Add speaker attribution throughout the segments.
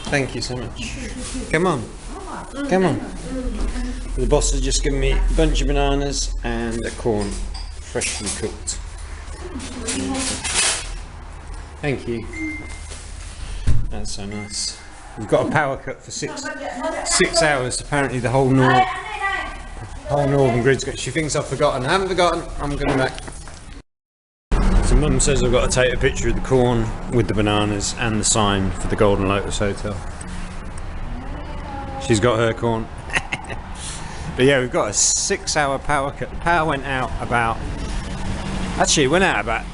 Speaker 1: Thank you so much. Come on. Come on. The boss has just given me a bunch of bananas and a corn, freshly cooked. Thank you. That's so nice. We've got a power cut for six hours. Apparently the whole northern grid's got. She thinks I've forgotten. I haven't forgotten. I'm coming back. So Mum says I've got to take a picture of the corn with the bananas and the sign for the Golden Lotus Hotel. She's got her corn. But yeah, we've got a 6-hour power cut. The power went out about... Actually, it went out about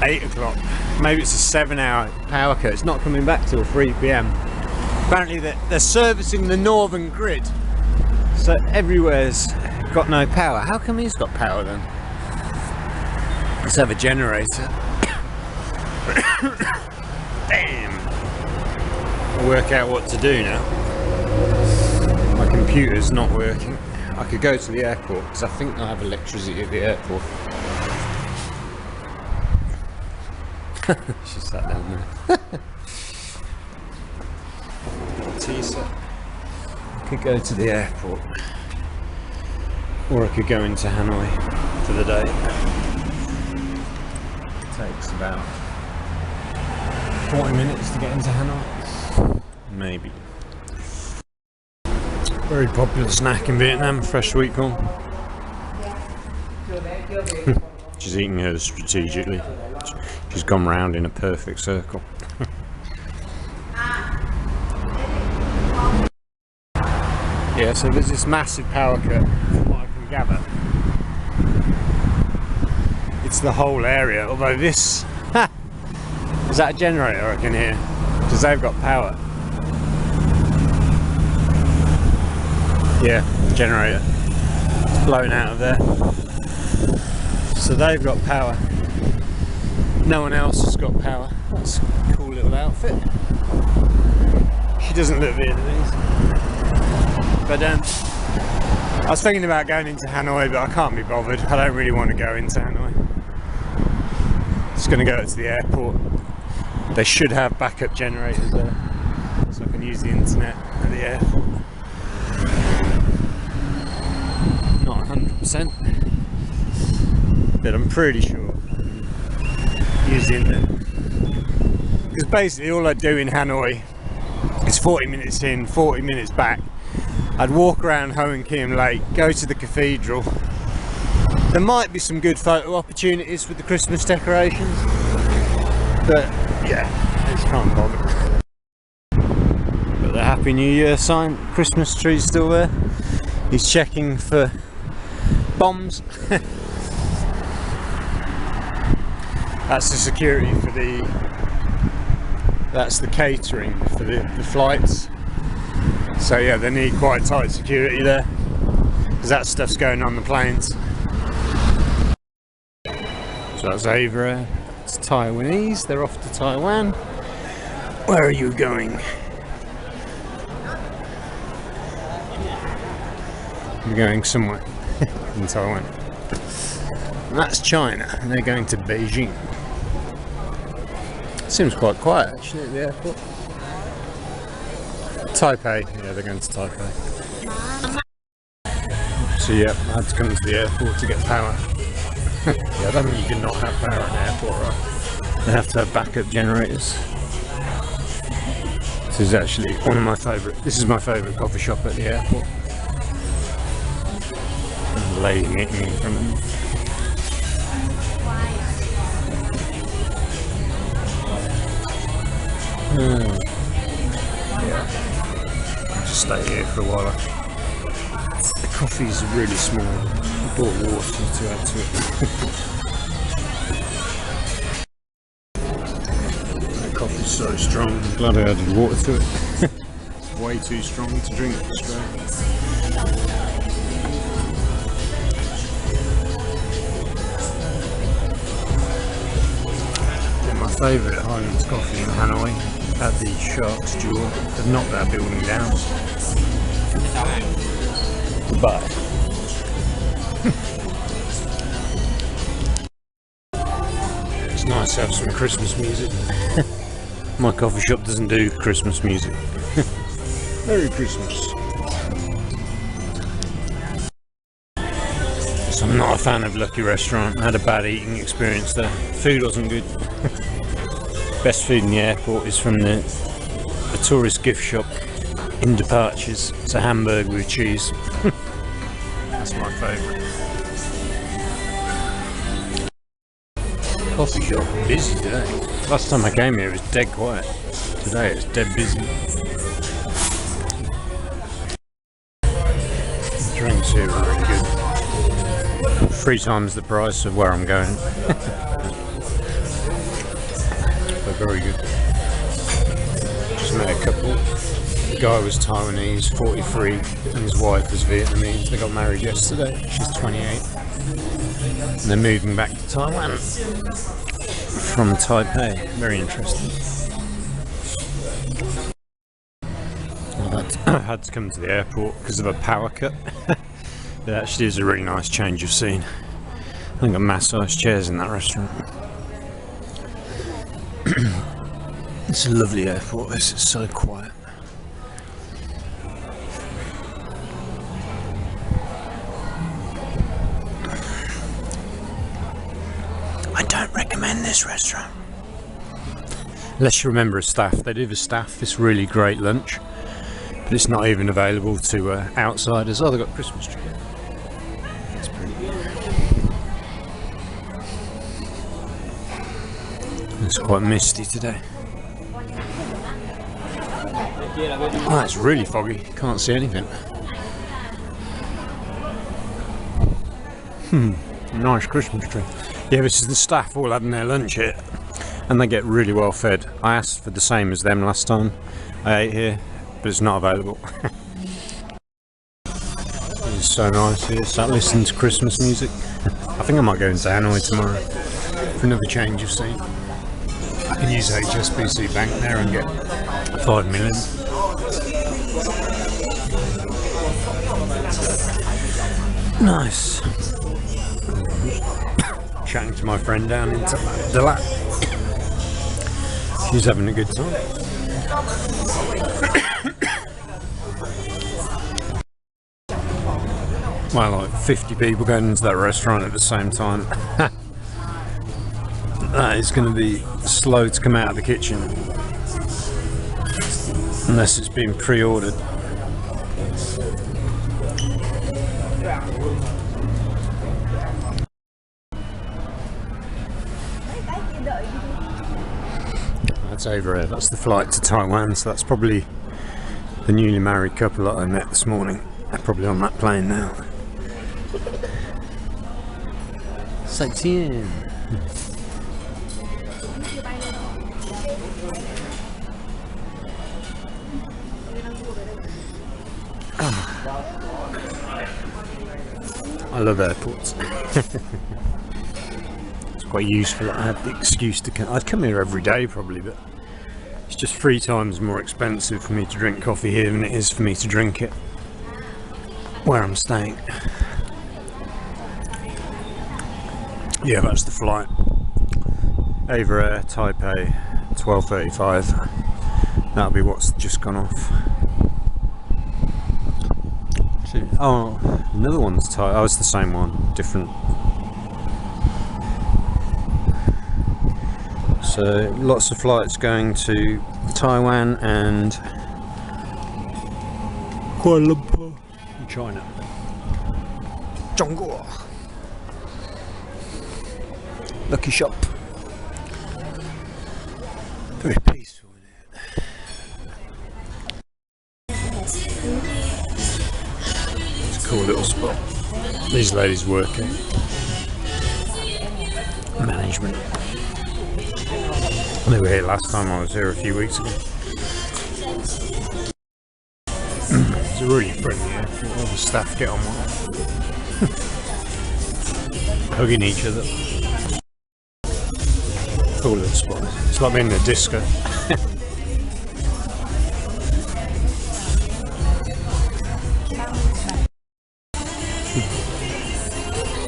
Speaker 1: 8 o'clock. Maybe it's a 7-hour power cut. It's not coming back till 3 PM. Apparently they're servicing the northern grid. So everywhere's got no power. How come he's got power then? Let's have a generator. Damn. I'll work out what to do now. My computer's not working. I could go to the airport because I think I have electricity at the airport. She sat down there. Teaser. I could go to the airport, or I could go into Hanoi for the day. It takes about 40 minutes to get into Hanoi. Maybe. Very popular snack in Vietnam, fresh sweet corn. She's eating hers strategically. She's gone round in a perfect circle. Yeah, so there's this massive power cut, from what I can gather. It's the whole area, although this... Is that a generator I can hear? Because they've got power. Yeah, generator. It's blown out of there. So they've got power. No one else has got power. That's a cool little outfit. She doesn't look Vietnamese. But I was thinking about going into Hanoi, but I can't be bothered. I don't really want to go into Hanoi. Just going to go to the airport. They should have backup generators there, so I can use the internet at the airport. Not 100%, but I'm pretty sure use the internet. Because basically all I do in Hanoi is 40 minutes in, 40 minutes back. I'd walk around Ho and Kiem Lake, go to the cathedral. There might be some good photo opportunities with the Christmas decorations, but yeah, I just can't bother. Got the Happy New Year sign, Christmas tree's still there. He's checking for bombs. That's the security for that's the catering for the flights. So yeah, they need quite tight security there, because that stuff's going on the planes. So that's Ava. It's Taiwanese, they're off to Taiwan. Where are you going? You're going somewhere in Taiwan. And that's China, and they're going to Beijing. Seems quite quiet actually at the airport. Taipei, yeah, they're going to Taipei. So yeah, I had to come to the airport to get power. Yeah, I don't think you can not have power at an airport, right? They have to have backup generators. This is actually one of my favourite, this is my favourite coffee shop at the airport. And the lady meeting me in front of me. Yeah, I'll just stay here for a while. The coffee's really small. I bought water to add to it. The coffee's so strong. I'm glad I added water to it. It's way too strong to drink straight. My favourite Highlands coffee in Hanoi at the Shark's Jaw. They've knocked that building down. But it's nice to have some Christmas music. My coffee shop doesn't do Christmas music. Merry Christmas. So I'm not a fan of Lucky Restaurant. I had a bad eating experience there. Food wasn't good. Best food in the airport is from a tourist gift shop in Departures. It's a hamburger with cheese. That's my favourite. Coffee shop busy today. Last time I came here it was dead quiet. Today it's dead busy. Drinks here are really good. 3 times the price of where I'm going. They're very good. Just met a couple. The guy was Taiwanese, 43, and his wife was Vietnamese. They got married yesterday. She's 28. And they're moving back to Taiwan from Taipei. Very interesting. I had to come to the airport because of a power cut. It actually is a really nice change of scene. I think got massage chairs in that restaurant. It's a lovely airport. This is so quiet. I don't recommend this restaurant. Unless you're a member of staff. They do the staff this really great lunch, but it's not even available to outsiders. Oh, they've got a Christmas tree. That's pretty good. It's quite misty today. Oh, it's really foggy. Can't see anything. Nice Christmas tree. Yeah, this is the staff all having their lunch here, and they get really well fed. I asked for the same as them last time I ate here, but it's not available. It's so nice here. Start listening to Christmas music. I think I might go into Hanoi tomorrow for another change of scene. I can use HSBC Bank there and get 5 million. Nice. Chatting to my friend down in Dalat. She's having a good time. Well, like 50 people going into that restaurant at the same time. That is going to be slow to come out of the kitchen. Unless it's been pre-ordered. That's over here. That's the flight to Taiwan, so that's probably the newly married couple that I met this morning. They're probably on that plane now. Sightseeing. I love airports. It's quite useful. I had the excuse to come. I'd come here every day probably, but it's just 3 times more expensive for me to drink coffee here than it is for me to drink it where I'm staying. Yeah, that's the flight. Over Air, Taipei, 12:35. That'll be what's just gone off. Oh, another one's Thai. Oh, it's the same one, different. So lots of flights going to Taiwan and Kuala Lumpur in China. Zhongguo. Lucky shop. Very peaceful in it. It's a cool little spot. These ladies working. Management. They were here last time I was here a few weeks ago. It's a really friendly airport. All the staff get on well. Hugging each other. Cool little spot. It's like being in a disco.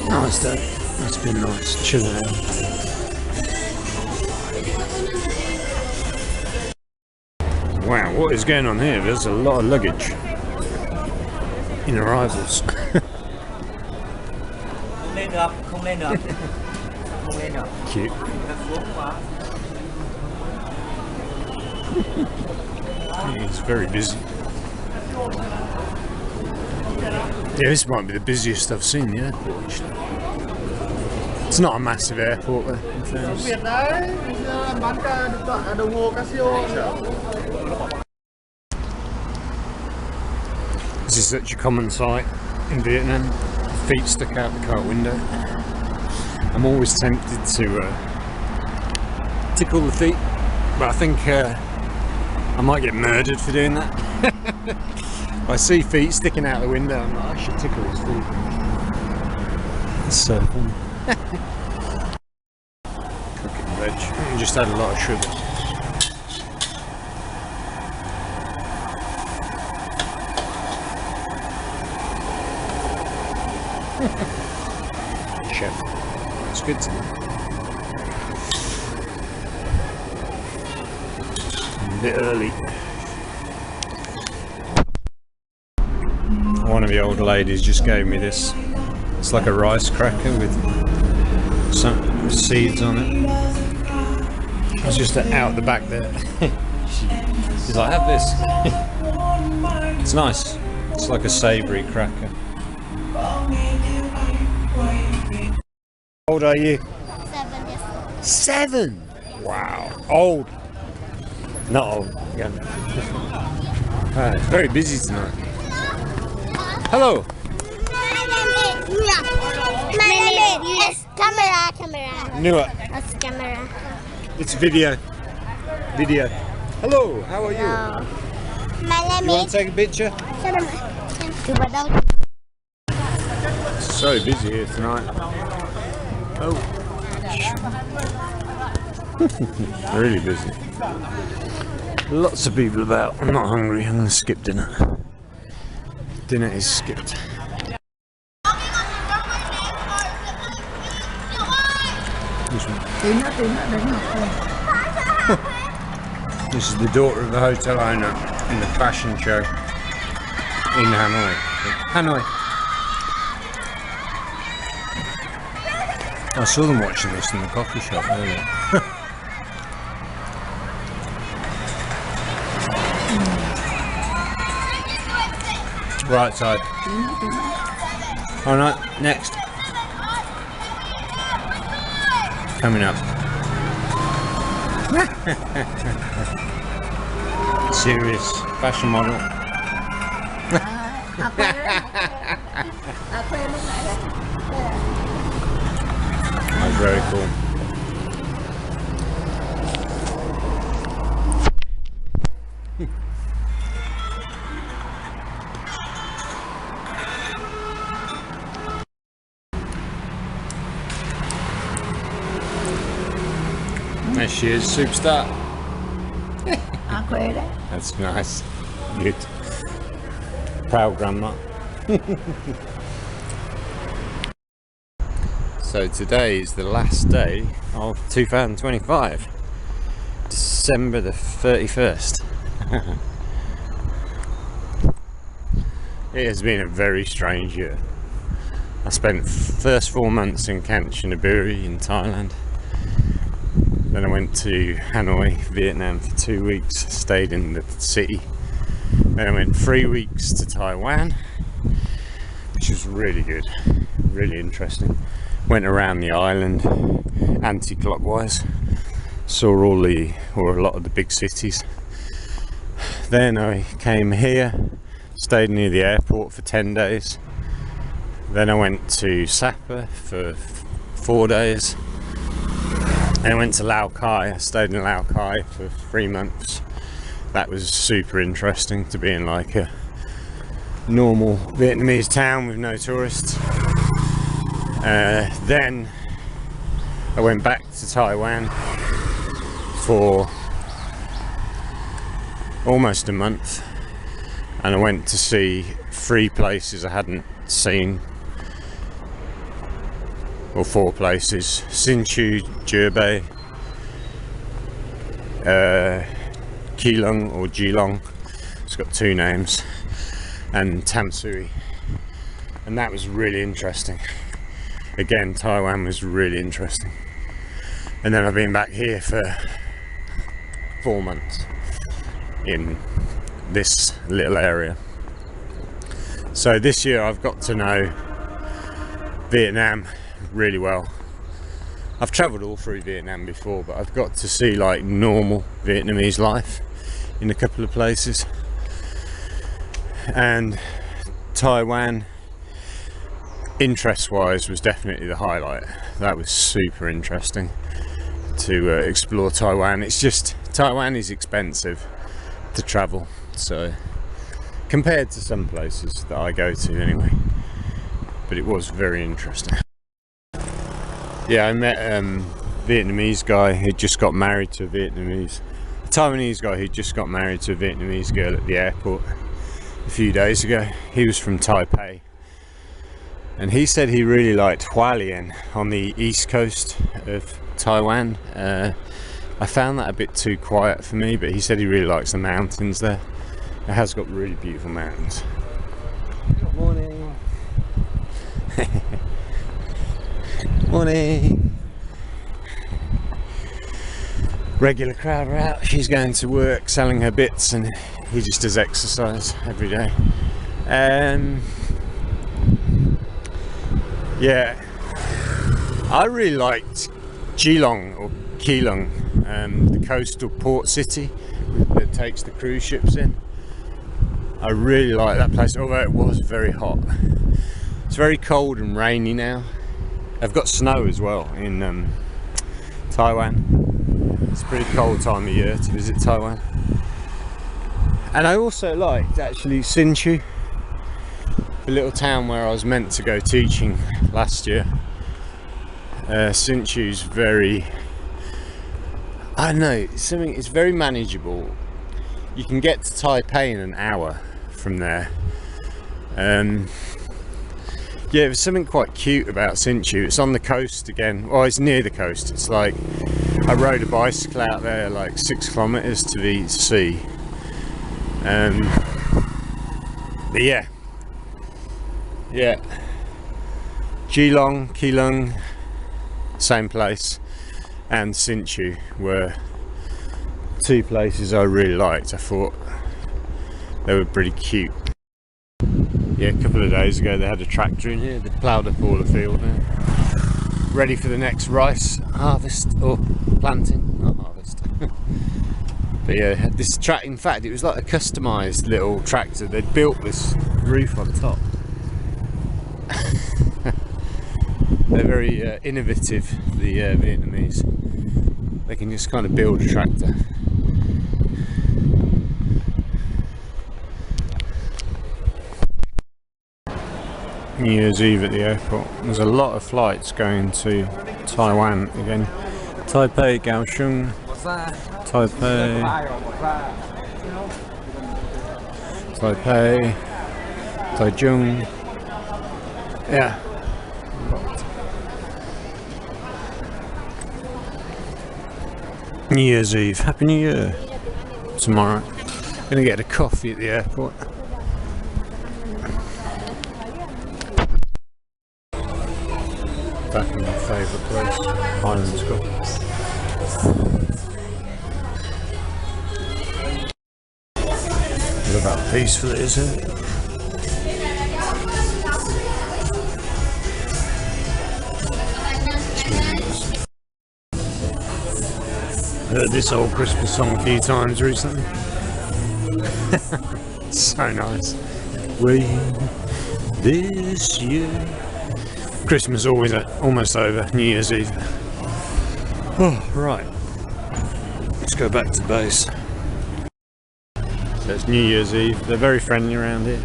Speaker 1: Nice day. It's been nice chilling out. Wow, what is going on here? There's a lot of luggage in arrivals. Cute. It's very busy. Yeah, this might be the busiest I've seen the airport actually. It's not a massive airport though, in fairness. This is such a common sight in Vietnam. Feet stuck out the car window. I'm always tempted to tickle the feet, but I think I might get murdered for doing that. If I see feet sticking out the window, I'm like, I should tickle his feet. It's so funny. Cooking veg. I just add a lot of sugar. Chef. It's good to know. A bit early. One of the old ladies just gave me this. It's like a rice cracker with some seeds on it. It's just out the back there. She's like, have this. It's nice. It's like a savoury cracker. How old are you?
Speaker 2: 7 years old.
Speaker 1: 7? Wow. Old. Not old. Yeah. It's very busy tonight. Hello.
Speaker 2: My name is camera.
Speaker 1: Nua.
Speaker 2: It's camera.
Speaker 1: It's video. Hello. How are you?
Speaker 2: No. My
Speaker 1: You
Speaker 2: name
Speaker 1: want
Speaker 2: is.
Speaker 1: to take a picture? So busy here tonight. Oh. Really busy. Lots of people about. I'm not hungry. I'm going to skip dinner. Dinner is skipped. This one. This is the daughter of the hotel owner in the fashion show in Hanoi. I saw them watching this in the coffee shop earlier. Right side. Oh no, next. Coming up. Serious fashion model. That's very cool. There she is, superstar. That's nice. Good. Proud grandma. So today is the last day of 2025. December the 31st. It has been a very strange year. I spent the first 4 months in Kanchanaburi in Thailand. Then I went to Hanoi, Vietnam for 2 weeks, stayed in the city. Then I went 3 weeks to Taiwan, which was really good, really interesting. Went around the island anti-clockwise, saw a lot of the big cities. Then I came here, stayed near the airport for 10 days. Then I went to Sapa for 4 days. And I went to Lao Cai. I stayed in Lao Cai for 3 months. That was super interesting, to be in like a normal Vietnamese town with no tourists. Then I went back to Taiwan for almost a month, and I went to see 3 places I hadn't seen, or 4 places: Hsinchu, Jirbei, Keelung or Geelong. It's got two names, and Tam Sui, and that was really interesting. Again, Taiwan was really interesting. And then I've been back here for 4 months in this little area. So this year I've got to know Vietnam really well. I've travelled all through Vietnam before, but I've got to see like normal Vietnamese life in a couple of places. And Taiwan, interest wise, was definitely the highlight. That was super interesting to explore Taiwan. It's just, Taiwan is expensive to travel, so compared to some places that I go to anyway, but it was very interesting. Yeah, I met a Vietnamese guy who just got married to a Taiwanese guy who just got married to a Vietnamese girl at the airport a few days ago. He was from Taipei, and he said he really liked Hualien on the east coast of Taiwan. I found that a bit too quiet for me, but he said he really likes the mountains there. It has got really beautiful mountains. Good morning. Morning. Regular crowd are out. She's going to work selling her bits, and he just does exercise every day. Yeah, I really liked Geelong or Keelung, the coastal port city that takes the cruise ships in. I really like that place, although it was very hot. It's very cold and rainy now. I've got snow as well in Taiwan. It's a pretty cold time of year to visit Taiwan. And I also liked actually Hsinchu, the little town where I was meant to go teaching last year. Hsinchu's very, I don't know, it's very manageable. You can get to Taipei in an hour from there. Yeah, there's something quite cute about Hsinchu. It's on the coast again. Well, it's near the coast. It's like, I rode a bicycle out there like 6 kilometers to the sea. But yeah, Geelong, Keelung, same place, and Hsinchu were two places I really liked. I thought they were pretty cute. Yeah, a couple of days ago they had a tractor in here. They ploughed up all the field now, ready for the next rice harvest, or planting, not harvest. But yeah, this track, in fact, it was like a customised little tractor. They'd built this roof on top. They're very innovative, the Vietnamese. They can just kind of build a tractor. New Year's Eve at the airport. There's a lot of flights going to Taiwan again. Taipei, Kaohsiung, Taipei, Taichung. Yeah. New Year's Eve. Happy New Year. Tomorrow. Gonna get a coffee at the airport. Back in my favourite place, Highland School. Look how peaceful it is here. Heard this old Christmas song a few times recently. So nice. We this year. Christmas is always almost over. New Year's Eve. Oh, right. Let's go back to base. So it's New Year's Eve. They're very friendly around here.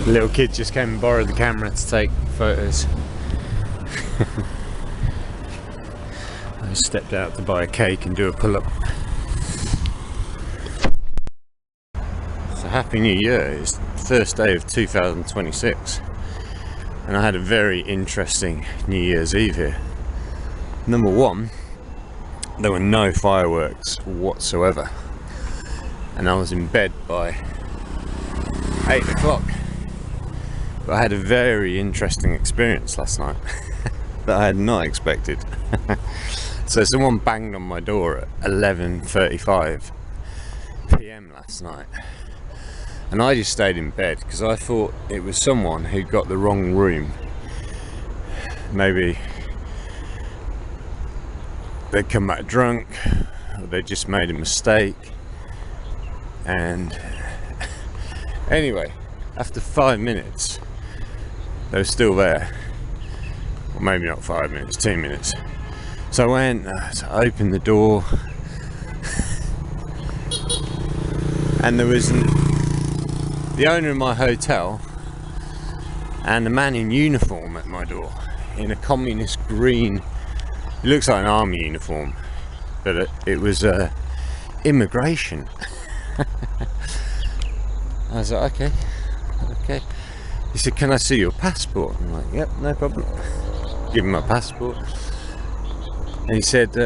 Speaker 1: The little kid just came and borrowed the camera to take photos. I stepped out to buy a cake and do a pull-up. So Happy New Year. It's the first day of 2026 and I had a very interesting New Year's Eve here. Number one, there were no fireworks whatsoever, and I was in bed by 8 o'clock. But I had a very interesting experience last night that I had not expected. So someone banged on my door at 11:35 PM last night, and I just stayed in bed because I thought it was someone who'd got the wrong room. Maybe they'd come back drunk, or they just made a mistake. And anyway, after 5 minutes, they were still there. Well, maybe not 5 minutes, 2 minutes. So I went, I opened the door, and there was the owner of my hotel and a man in uniform at my door, in a communist green, it looks like an army uniform, but it was immigration. I was like, okay. He said, "Can I see your passport?" I'm like, "Yep, no problem." Give him my passport, and he said,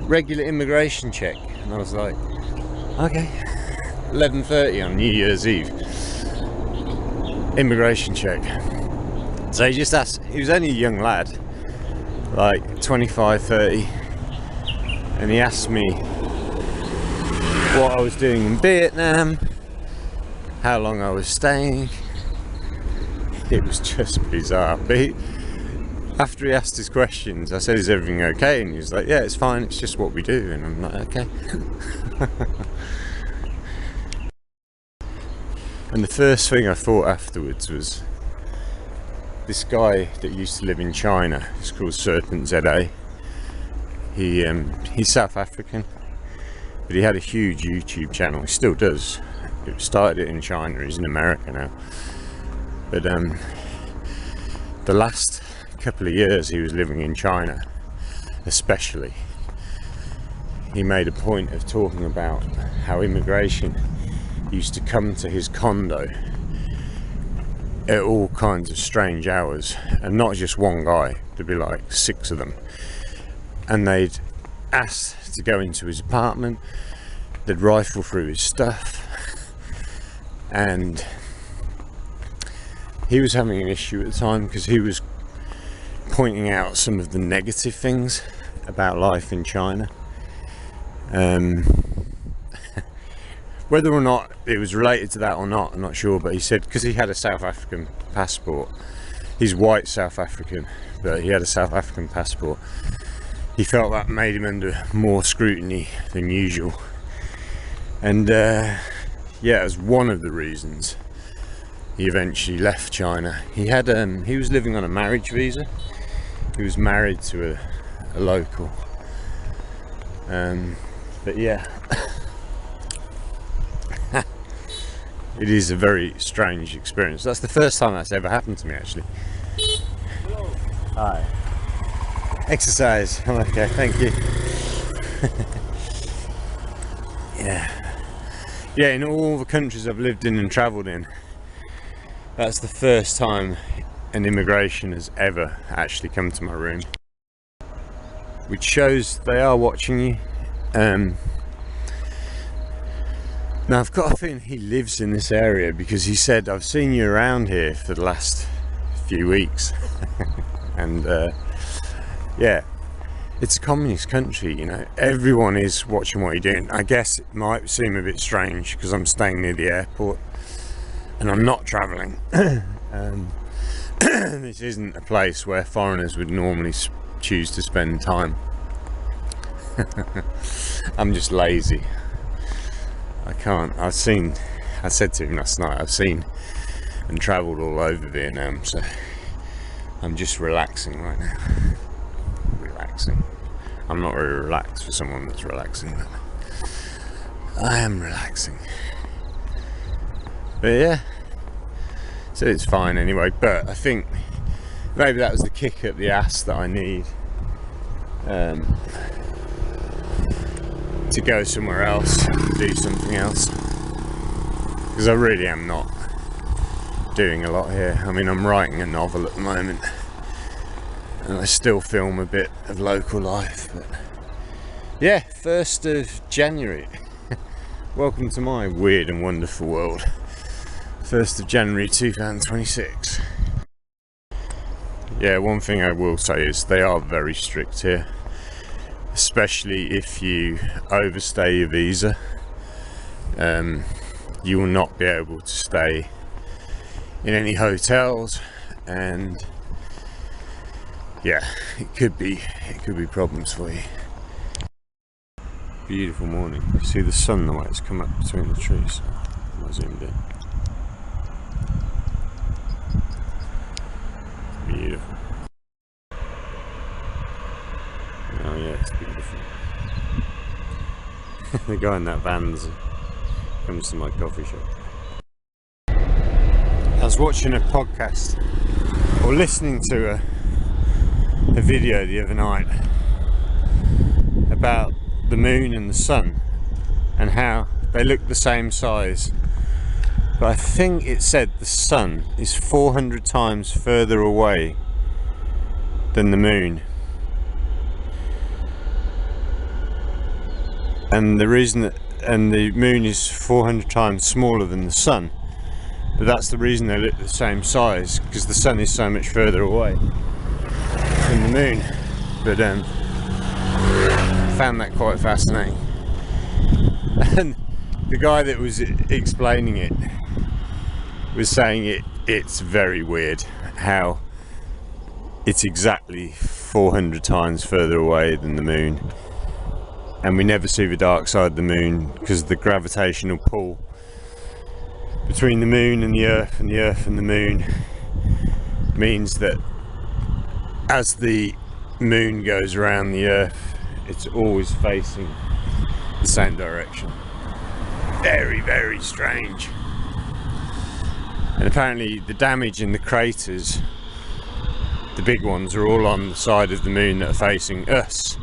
Speaker 1: "Regular immigration check," and I was like, "Okay." 11:30 on New Year's Eve, immigration check. So he just asked, he was only a young lad, like 25, 30, and he asked me what I was doing in Vietnam, how long I was staying. It was just bizarre. But after he asked his questions, I said, "Is everything okay?" And he was like, "Yeah, it's fine, it's just what we do." And I'm like, "Okay." And the first thing I thought afterwards was, this guy that used to live in China, he's called Serpent ZA. He's South African, but he had a huge YouTube channel. He still does. He started it in China. He's in America now. But the last couple of years he was living in China, especially, he made a point of talking about how immigration used to come to his condo at all kinds of strange hours, and not just one guy, there'd be like 6 of them, and they'd ask to go into his apartment, they'd rifle through his stuff, and he was having an issue at the time because he was pointing out some of the negative things about life in China. Whether or not it was related to that or not, I'm not sure, but he said, because he had a South African passport, he's white South African, but he had a South African passport, he felt that made him under more scrutiny than usual. And yeah, it was one of the reasons he eventually left China. He was living on a marriage visa. He was married to a local. But yeah, it is a very strange experience. That's the first time that's ever happened to me, actually.
Speaker 3: Hello.
Speaker 1: Hi. Exercise. I'm okay, thank you. Yeah, in all the countries I've lived in and travelled in, that's the first time an immigration has ever actually come to my room, which shows they are watching you. Now I've got a feeling he lives in this area, because he said, "I've seen you around here for the last few weeks." And yeah, it's a communist country, you know, everyone is watching what you're doing. I guess it might seem a bit strange because I'm staying near the airport and I'm not travelling. This isn't a place where foreigners would normally choose to spend time. I'm just lazy. I can't. I said to him last night, I've seen and travelled all over Vietnam, so I'm just relaxing right now. Relaxing. I'm not very relaxed for someone that's relaxing, but I am relaxing. But yeah, so it's fine anyway. But I think maybe that was the kick up the ass that I need to go somewhere else, do something else, because I really am not doing a lot here. I mean, I'm writing a novel at the moment and I still film a bit of local life, but Yeah, 1st of January. Welcome to my weird and wonderful world. 1st of January 2026. Yeah, one thing I will say is they are very strict here, especially if you overstay your visa. You will not be able to stay in any hotels, and yeah, it could be problems for you. Beautiful morning. You see the sun, the way it's come up between the trees. I zoomed in. Beautiful. Oh yeah, it's beautiful. The guy in that van comes to my coffee shop. I was watching a podcast or listening to a video the other night about the moon and the sun and how they look the same size, but I think it said the sun is 400 times further away than the moon, and the moon is 400 times smaller than the sun, but that's the reason they look the same size, because the sun is so much further away than the moon. But found that quite fascinating, and the guy that was explaining it was saying it's very weird how it's exactly 400 times further away than the moon, and we never see the dark side of the moon because the gravitational pull between the moon and the earth and the earth and the moon means that as the moon goes around the earth, it's always facing the same direction. Very, very strange. And apparently the damage in the craters, the big ones, are all on the side of the moon that are facing us.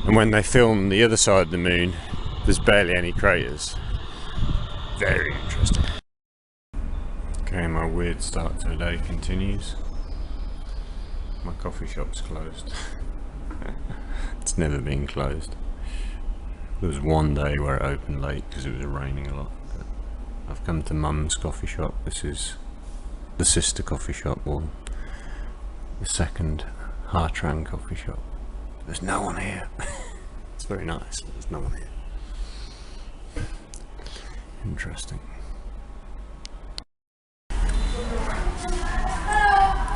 Speaker 1: And when they film the other side of the moon, there's barely any craters. Very interesting. Okay, my weird start to the day continues. My coffee shop's closed. It's never been closed. There was one day where it opened late because it was raining a lot. But I've come to Mum's coffee shop. This is the sister coffee shop, or the second Hartran coffee shop. There's no one here. It's very nice, but there's no one here. Interesting.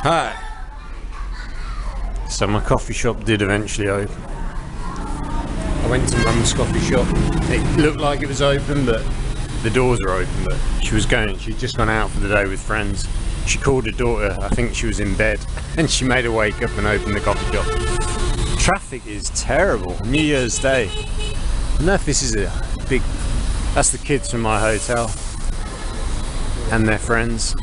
Speaker 1: Hi. So my coffee shop did eventually open. I went to Mum's coffee shop. It looked like it was open, but the doors are open. But she'd just gone out for the day with friends. She called her daughter. I think she was in bed, and she made her wake up and open the coffee shop. Traffic is terrible. New Year's Day. I don't know if this is a big. That's the kids from my hotel and their friends.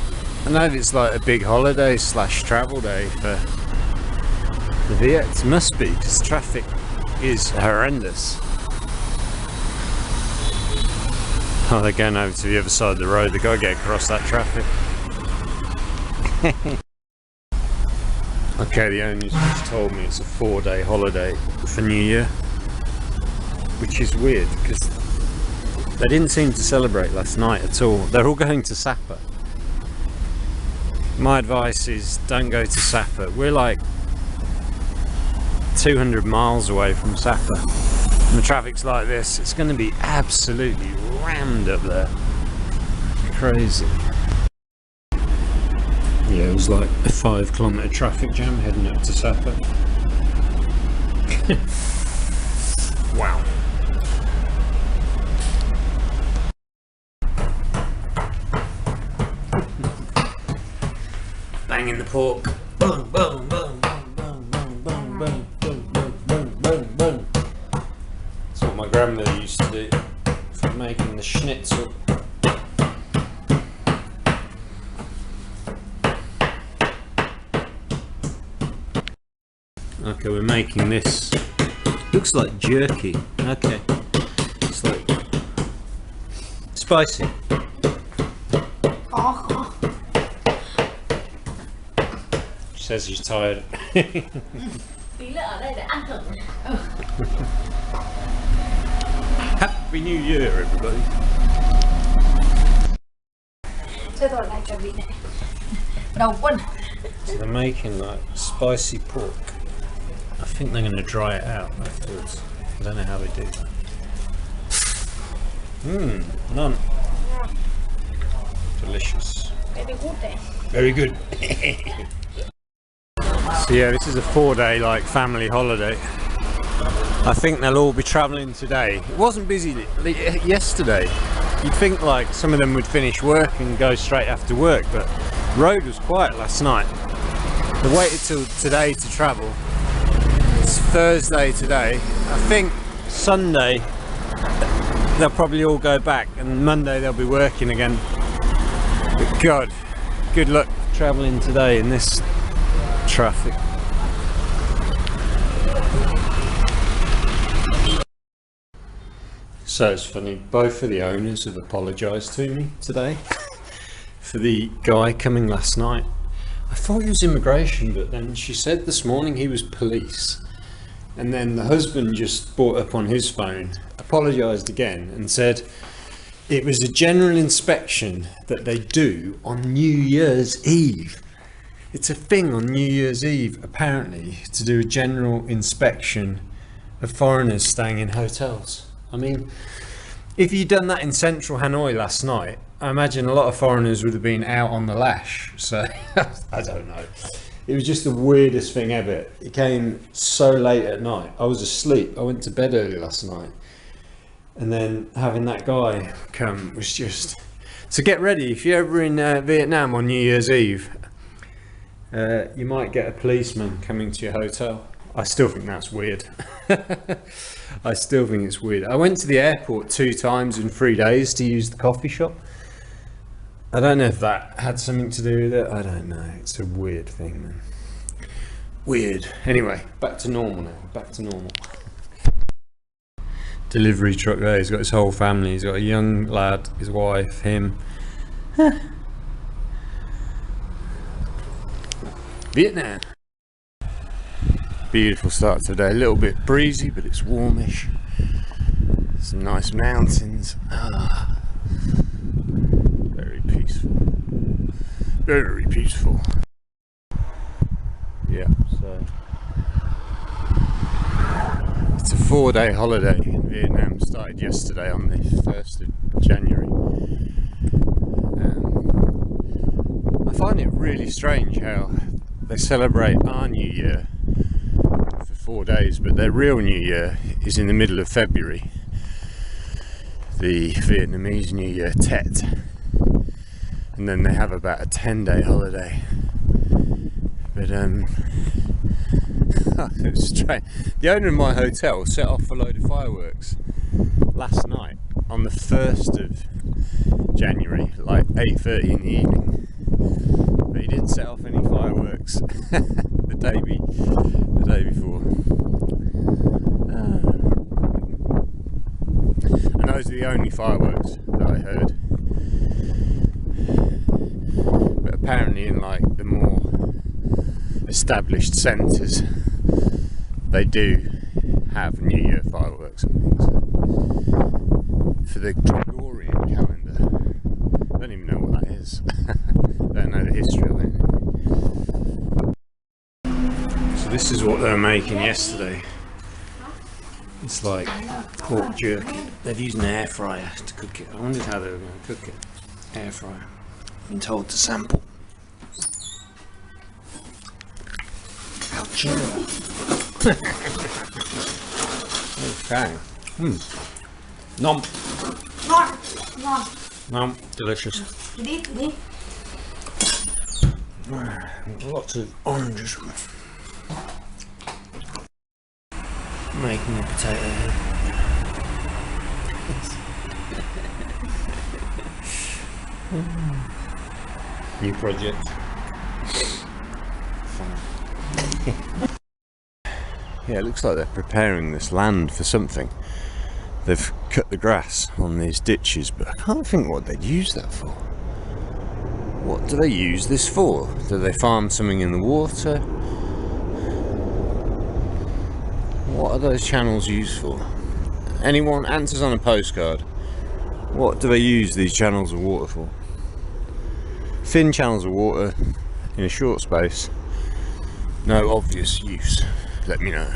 Speaker 1: I don't know if it's like a big holiday / travel day for the Viets. Must be, because traffic is horrendous. Oh, they're going over to the other side of the road. They've got to get across that traffic. Okay, the owners just told me it's a 4-day holiday for New Year, which is weird because they didn't seem to celebrate last night at all. They're all going to Sapa. My advice is don't go to Sapa. We're like 200 miles away from Sapa. And the traffic's like this. It's going to be absolutely rammed up there. Crazy. Yeah, it was like a 5-kilometre traffic jam heading up to Sapa. Wow. Banging the pork. Boom, boom, boom, boom, boom, boom, boom, boom, boom, boom, boom, boom, boom. That's what my grandmother used to do for making the schnitzel. Okay, we're making this. Looks like jerky. Okay. It's like spicy. She says she's tired. Happy New Year, everybody. So they're making like spicy pork. I think they're going to dry it out afterwards. I don't know how they do that. None. Delicious. Very good. So yeah, this is a 4-day like family holiday. I think they'll all be travelling today. It wasn't busy yesterday. You'd think like some of them would finish work and go straight after work, but the road was quiet last night. They waited till today to travel. It's Thursday today. I think Sunday they'll probably all go back, and Monday they'll be working again. But God, good luck travelling today in this traffic. So it's funny, both of the owners have apologised to me today for the guy coming last night. I thought he was immigration, but then she said this morning he was police. And then the husband just brought up on his phone, apologised again and said it was a general inspection that they do on New Year's Eve. It's a thing on New Year's Eve, apparently, to do a general inspection of foreigners staying in hotels. I mean, if you'd done that in central Hanoi last night, I imagine a lot of foreigners would have been out on the lash. So, I don't know. It was just the weirdest thing ever. It came so late at night. I was asleep. I went to bed early last night. And then having that guy come was just... So get ready. If you're ever in Vietnam on New Year's Eve, you might get a policeman coming to your hotel. I still think that's weird. I still think it's weird. I went to the airport 2 times in 3 days to use the coffee shop. I don't know if that had something to do with it. I don't know. It's a weird thing, man. Weird. Anyway, back to normal now. Back to normal. Delivery truck there. He's got his whole family. He's got a young lad, his wife, him. Vietnam. Beautiful start to the day. A little bit breezy, but it's warmish. Some nice mountains. Very peaceful. Very peaceful. Yeah, so it's a 4-day holiday in Vietnam. Started yesterday on the 1st of January. I find it really strange how they celebrate our New Year for 4 days, but their real New Year is in the middle of February. The Vietnamese New Year, Tet. And then they have about a 10-day holiday. But it was strange. The owner of my hotel set off a load of fireworks last night on the 1st of January, like 8:30 in the evening. But he didn't set off any fireworks the day before. And those are the only fireworks that I heard. But apparently in like the more established centres, they do have New Year fireworks and things. For the Gregorian calendar, I don't even know what that is. Don't know the history of it. So this is what they were making yesterday. It's like pork jerky. They've used an air fryer to cook it. I wondered how they were going to cook it. Air fryer. Been told to sample. Ouch. Okay. Nom. Nom. Delicious. Lots of oranges. Making a potato head. New project. Yeah, it looks like they're preparing this land for something. They've cut the grass on these ditches, but I can't think what they'd use that for. What do they use this for? Do they farm something in the water? What are those channels used for? Anyone? Answers on a postcard. What do they use these channels of water for? Thin channels of water in a short space. No obvious use. Let me know.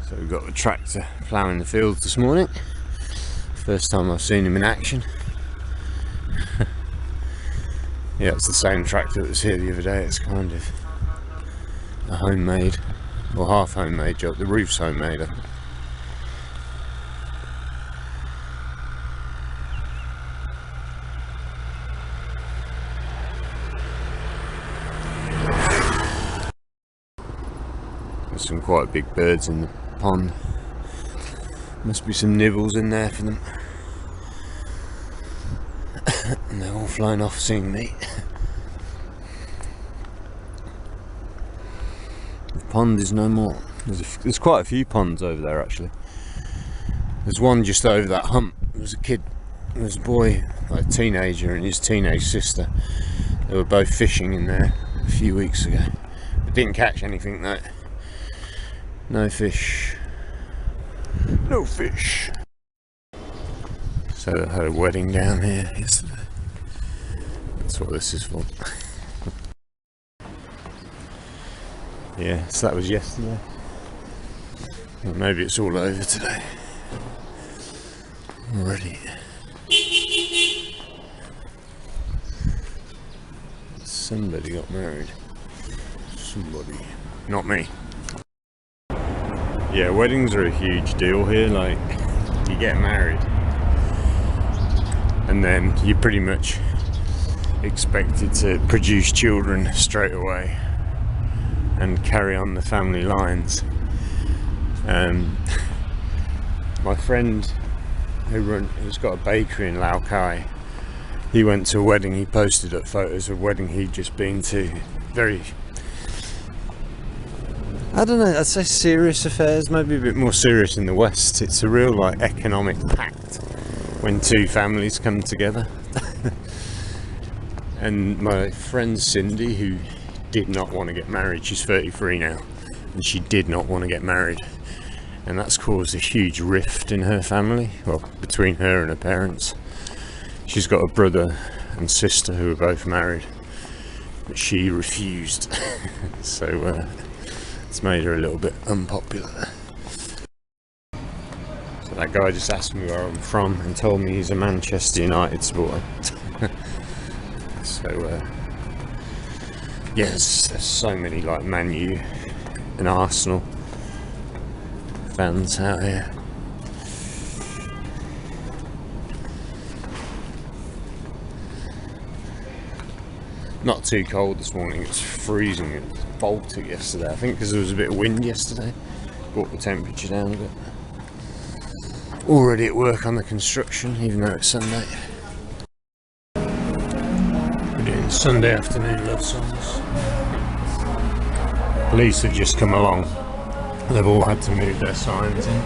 Speaker 1: So we've got the tractor ploughing the fields this morning. First time I've seen him in action. Yeah, it's the same tractor that was here the other day. It's kind of a homemade, or half homemade job. The roof's homemade, I think. There's some quite big birds in the pond. Must be some nibbles in there for them. And they're all flying off seeing me. The pond is no more. There's quite a few ponds over there actually. There's one just over that hump. There was a kid, there was a boy, like a teenager, and his teenage sister. They were both fishing in there a few weeks ago. They didn't catch anything though. No fish. No fish. So I had a wedding down here yesterday. That's what this is for. Yeah, so that was yesterday. Well, maybe it's all over today. Already. Somebody got married. Somebody. Not me. Yeah, weddings are a huge deal here. Like, you get married and then you're pretty much expected to produce children straight away and carry on the family lines. My friend who's got a bakery in Lao Cai, he went to a wedding. He posted up photos of a wedding he'd just been to. Very, I don't know, I'd say serious affairs, maybe a bit more serious in the West. It's a real like economic pact when two families come together. And my friend Cindy, who did not want to get married, she's 33 now, and she did not want to get married, and that's caused a huge rift in her family, well, between her and her parents. She's got a brother and sister who are both married, but she refused. So it's made her a little bit unpopular. So that guy just asked me where I'm from and told me he's a Manchester United supporter. So yes, there's so many like Man U and Arsenal fans out here. Not too cold this morning. It's freezing. It was Baltic yesterday, I think, because there was a bit of wind yesterday. Brought the temperature down a bit. Already at work on the construction, even though it's Sunday. We're doing Sunday afternoon love songs. Police have just come along. They've all had to move their signs in.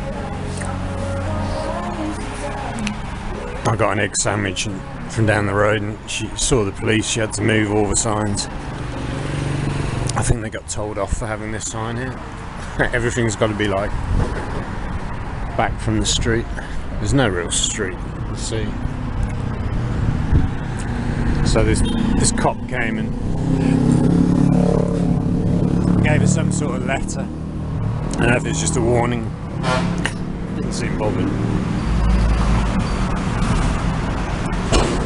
Speaker 1: I got an egg sandwich from down the road, and she saw the police. She had to move all the signs. I think they got told off for having this sign here. Everything's got to be like back from the street. There's no real street, you see. So this cop came and gave us some sort of letter. I don't know if it's just a warning. Didn't seem bothered.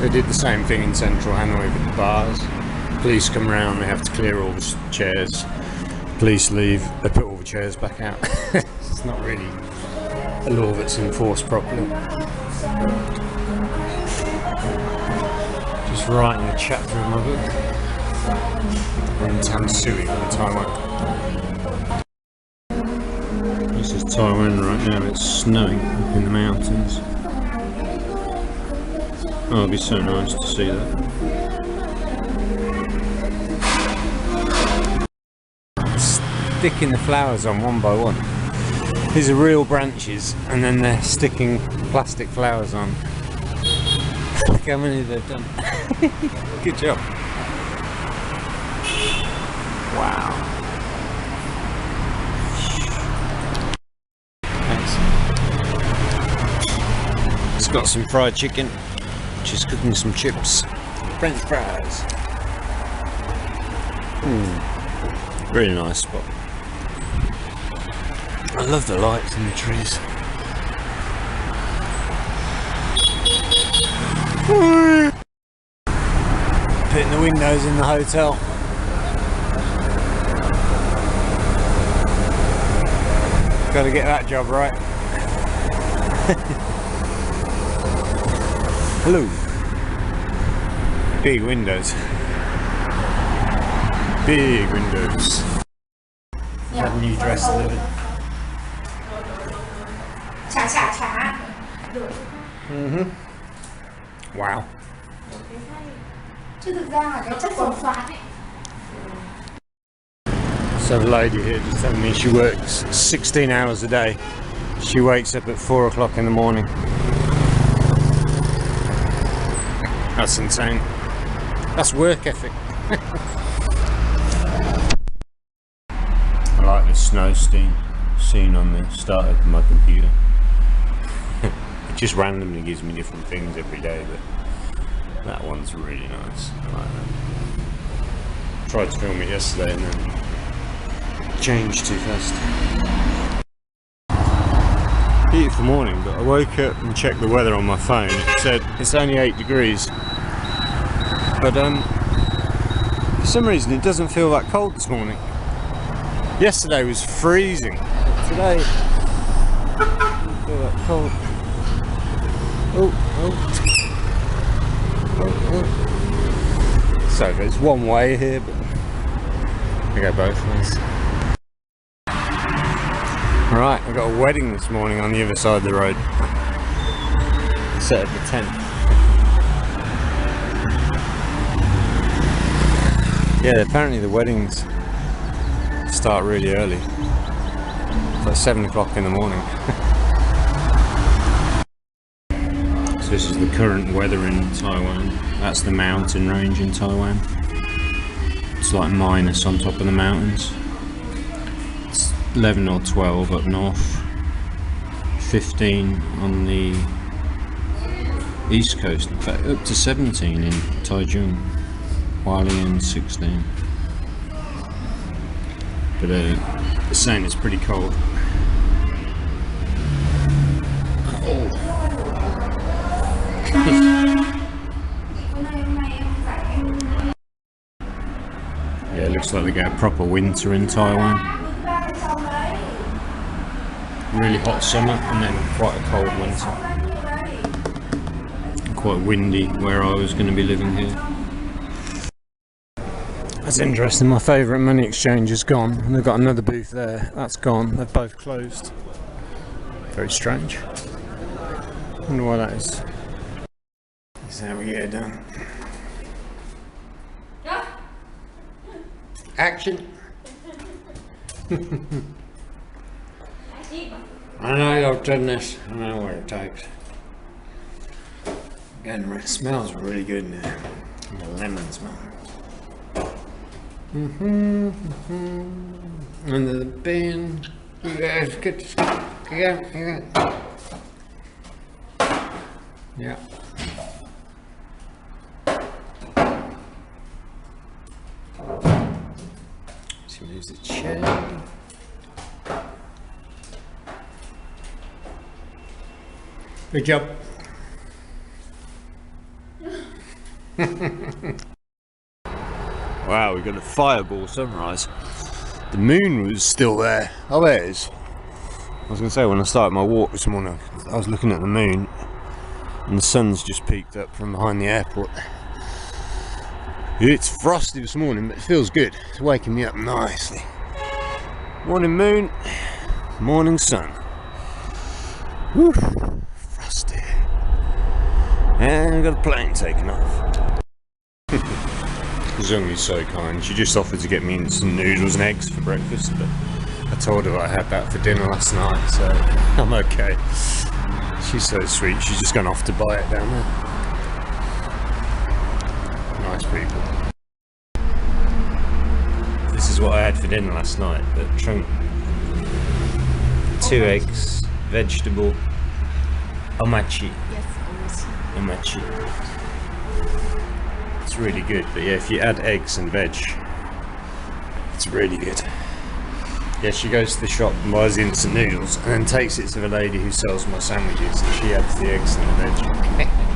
Speaker 1: They did the same thing in central Hanoi with the bars. Police come around, they have to clear all the chairs. Police leave, they put all the chairs back out. It's not really a law that's enforced properly. Just writing a chapter of my book on Tansui in Taiwan. This is Taiwan right now. It's snowing up in the mountains. Oh, it'd be so nice to see that. Sticking the flowers on one by one. These are real branches, and then they're sticking plastic flowers on. Look how many they've done. Good job. Wow. It's got some fried chicken. She's cooking some chips. French fries. Really nice spot. I love the lights in the trees. Putting the windows in the hotel. Got to get that job right. Hello. Big windows. Big windows. That new dress delivered. Wow. So the lady here just telling me she works 16 hours a day. She wakes up at 4 o'clock in the morning. That's insane. That's work ethic. I like the snow scene on the start of my computer. It just randomly gives me different things every day, but that one's really nice. I like that. Tried to film it yesterday and then changed too fast. Beautiful morning, but I woke up and checked the weather on my phone. It said it's only 8 degrees. But for some reason it doesn't feel that cold this morning. Yesterday was freezing. Today it doesn't feel that cold. So there's one way here, but I go both ways. Right, I've got a wedding this morning on the other side of the road. Set up the tent. Yeah, apparently the weddings start really early. It's like 7 o'clock in the morning. So this is the current weather in Taiwan. That's the mountain range in Taiwan. It's like minus on top of the mountains. It's 11 or 12 up north. 15 on the east coast. In fact, up to 17 in Taichung. Hualien 16. But the saying it's pretty cold. Oh. Yeah, it looks like they get a proper winter in Taiwan. Really hot summer and then quite a cold winter. Quite windy where I was going to be living here. That's interesting, my favourite money exchange is gone and they've got another booth there. That's gone, they've both closed. Very strange. Wonder why that is. This is how we get it done. Action! I know I've done this, I know what it takes. Again, it smells really good in there. And the lemon smell. Under the bin. You guys get this. Yeah. Yeah. She moves the chair. Good job. Wow, we got a fireball sunrise. The moon was still there. Oh, there it is. I was going to say, when I started my walk this morning, I was looking at the moon and the sun's just peeked up from behind the airport. It's frosty this morning, but it feels good. It's waking me up nicely. Morning moon, morning sun. Whew, frosty. And I've got a plane taking off. Zungi's so kind. She just offered to get me instant noodles and eggs for breakfast, but I told her I had that for dinner last night, so I'm okay. She's so sweet. She's just gone off to buy it down there. Nice people. This is what I had for dinner last night, but trunk. 2 eggs, vegetable, Omachi.
Speaker 3: Yes,
Speaker 1: Omachi. It's really good, but yeah, if you add eggs and veg, it's really good. Yeah, she goes to the shop and buys instant noodles and then takes it to the lady who sells my sandwiches and she adds the eggs and the veg.